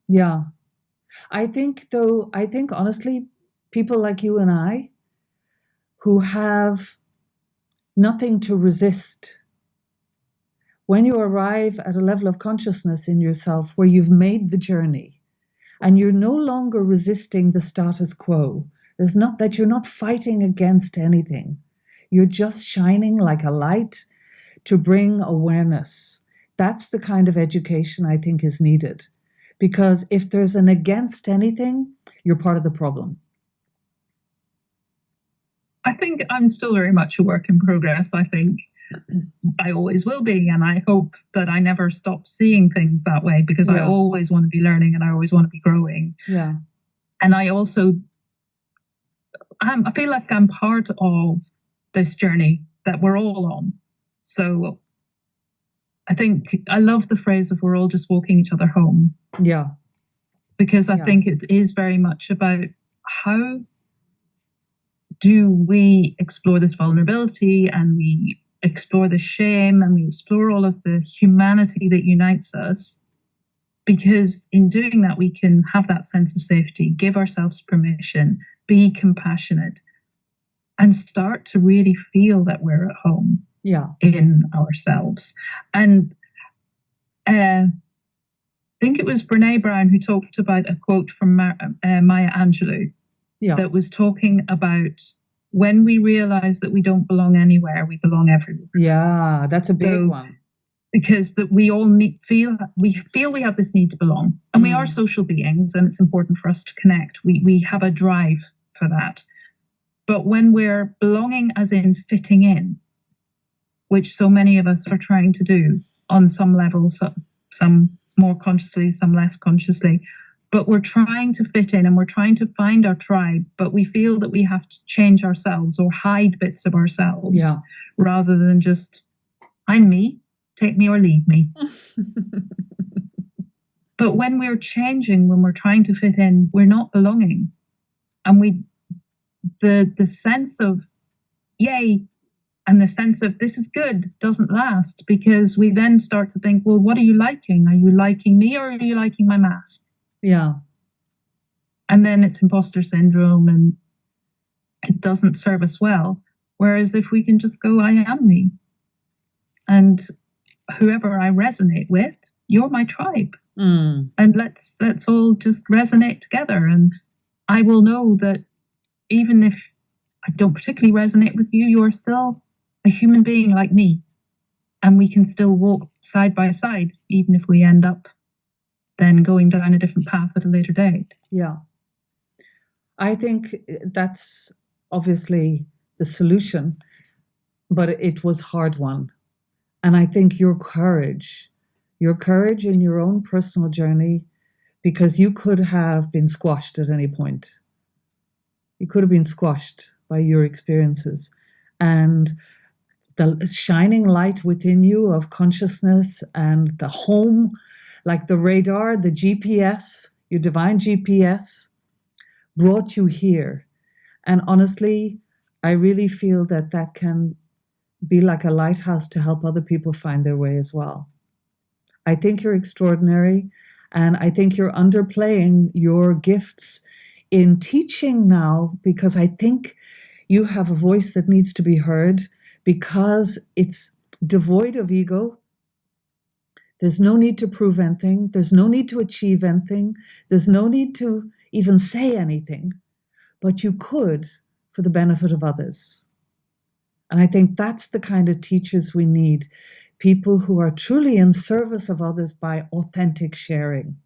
Yeah. I think honestly, people like you and I who have nothing to resist, when you arrive at a level of consciousness in yourself where you've made the journey and you're no longer resisting the status quo, there's not that you're not fighting against anything. You're just shining like a light to bring awareness. That's the kind of education I think is needed. Because if there's an against anything, you're part of the problem. I think I'm still very much a work in progress. I think I always will be. And I hope that I never stop seeing things that way, because I always want to be learning and I always want to be growing. Yeah. And I also, I feel like I'm part of this journey that we're all on. So I think I love the phrase of we're all just walking each other home. Yeah. Because I think it is very much about how do we explore this vulnerability, and we explore the shame, and we explore all of the humanity that unites us. Because in doing that, we can have that sense of safety, give ourselves permission, be compassionate, and start to really feel that we're at home in ourselves. And I think it was Brene Brown who talked about a quote from Maya Angelou that was talking about when we realize that we don't belong anywhere, we belong everywhere. Yeah, that's a big one. Because that we all feel we have this need to belong, and we are social beings, and it's important for us to connect. We have a drive for that. But when we're belonging as in fitting in, which so many of us are trying to do on some levels, some more consciously, some less consciously, but we're trying to fit in and we're trying to find our tribe, but we feel that we have to change ourselves or hide bits of ourselves rather than just, I'm me, take me or leave me. But when we're changing, when we're trying to fit in, we're not belonging. And the sense of yay and the sense of this is good doesn't last, because we then start to think, well, what are you liking? Are you liking me or are you liking my mask? Yeah. And then it's imposter syndrome and it doesn't serve us well. Whereas if we can just go, I am me. And whoever I resonate with, you're my tribe. And let's all just resonate together. And I will know that even if I don't particularly resonate with you, you're still a human being like me. And we can still walk side by side, even if we end up then going down a different path at a later date. Yeah. I think that's obviously the solution, but it was hard one. And I think your courage in your own personal journey, because you could have been squashed at any point. You could have been squashed by your experiences. And the shining light within you of consciousness and the home, like the radar, the GPS, your divine GPS, brought you here. And honestly, I really feel that that can be like a lighthouse to help other people find their way as well. I think you're extraordinary, and I think you're underplaying your gifts in teaching now, because I think you have a voice that needs to be heard, because it's devoid of ego. There's no need to prove anything. There's no need to achieve anything. There's no need to even say anything, but you could for the benefit of others. And I think that's the kind of teachers we need, people who are truly in service of others by authentic sharing.